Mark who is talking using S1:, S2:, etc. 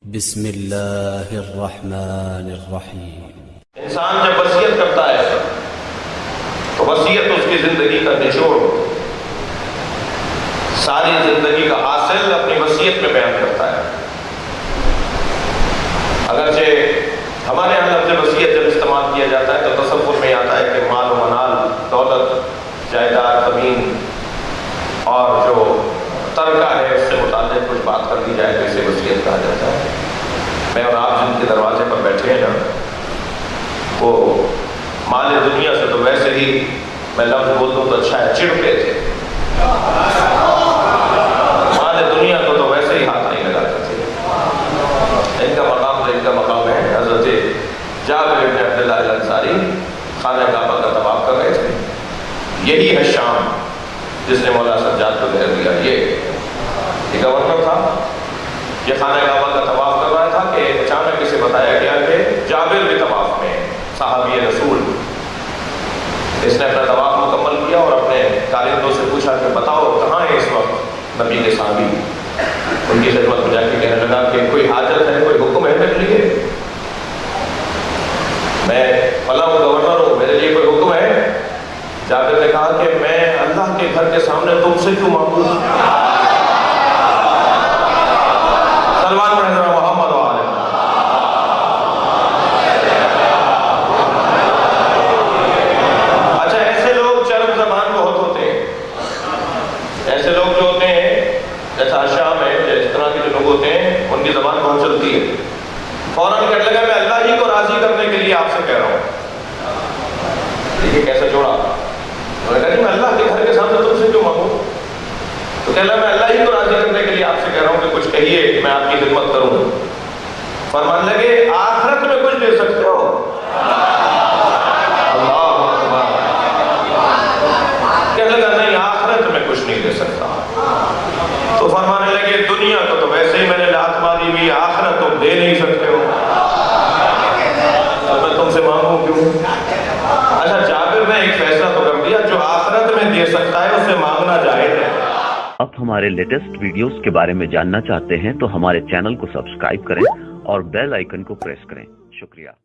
S1: بسم اللہ الرحمن الرحیم۔
S2: انسان جب وصیت کرتا ہے تو وصیت اس کی زندگی کا نچوڑ، ساری زندگی کا حاصل اپنی وصیت میں بیان کرتا ہے۔ اگرچہ ہمارے یہاں لفظ وصیت جب استعمال کیا جاتا ہے تو تصور میں آتا ہے کہ مال و منال، دولت، جائیداد، زمین اور جو ترکہ ہے اس سے متعلق کچھ بات کر دی جائے تو اسے وصیت کہا جاتا ہے۔ میں اور آپ جن کے دروازے پر بیٹھے ہیں نا، وہ مال دنیا سے تو ویسے ہی میں لفظ بول دوں تو اچھا ہے، چڑھتے تھے۔ مال دنیا کو تو ویسے ہی ہاتھ نہیں لگاتے تھے۔ ان کا مقام ہے حضرت جابر بن عبداللہ الانصاری خانہ کعبہ کا طواف کر رہے تھے۔ یہی ہے شام جس نے مولا سجاد کو گھیر دیا۔ یہ گورنر تھا، یہ خانہ کعبہ کا طواف کر رہا تھا کہ اچانک اسے بتایا گیا کہ جابر بھی طواف میں، صحابی رسول۔ اس نے اپنا طواف مکمل کیا اور اپنے کارندوں سے پوچھا کہ بتاؤ کہاں ہے اس وقت نبی کے صحابی؟ ان کی خدمت میں جا کے کہنے لگا کہ کوئی حاجت ہے، کوئی حکم ہے میرے لیے؟ میں فلاں گورنر ہوں، میرے لیے کوئی حکم ہے؟ جابر نے کہا کہ میں اللہ کے گھر کے سامنے تم سے کیوں مانگوں؟ سلمان بن حضرت محمد وآلہ۔ اچھا، ایسے لوگ چرب زبان بہت ہوتے ہیں۔ ایسے لوگ جو ہوتے ہیں جیسا شام ہے، جس طرح کے جو لوگ ہوتے ہیں ان کی زبان بہت چلتی ہے۔ فوراً کہنے لگا میں اللہ ہی کو راضی کرنے کے لیے آپ سے کہہ رہا ہوں۔ دیکھیے کیسا جوڑا۔ انہوں نے کہا کہ میں اللہ کے گھر کے سامنے تم سے کیوں مانگوں؟ تو کہہ لگا میں اللہ ہی کو راضی کرنے کے لیے آپ سے کہہ رہا ہوں کہ کچھ کہیے، میں آپ کی خدمت کروں۔ فرمانے لگے آخرت میں کچھ دے سکتے ہو؟ اللہ اکبر۔ کہنے لگا نہیں، آخرت میں کچھ نہیں دے سکتا۔ تو فرمانے لگے دنیا کو تو ویسے ہی میں نے لات ماری ہوئی، آخرت تم دے نہیں سکتے ہو، تو میں تم سے مانگوں کیوں؟ اچھا، جابر نے ایک فیصلہ تو کر دیا، جو آخرت میں دے سکتا ہے اسے مانگنا جائز ہے۔
S3: آپ ہمارے لیٹسٹ ویڈیوز کے بارے میں جاننا چاہتے ہیں تو ہمارے چینل کو سبسکرائب کریں اور بیل آئیکن کو پریس کریں۔ شکریہ۔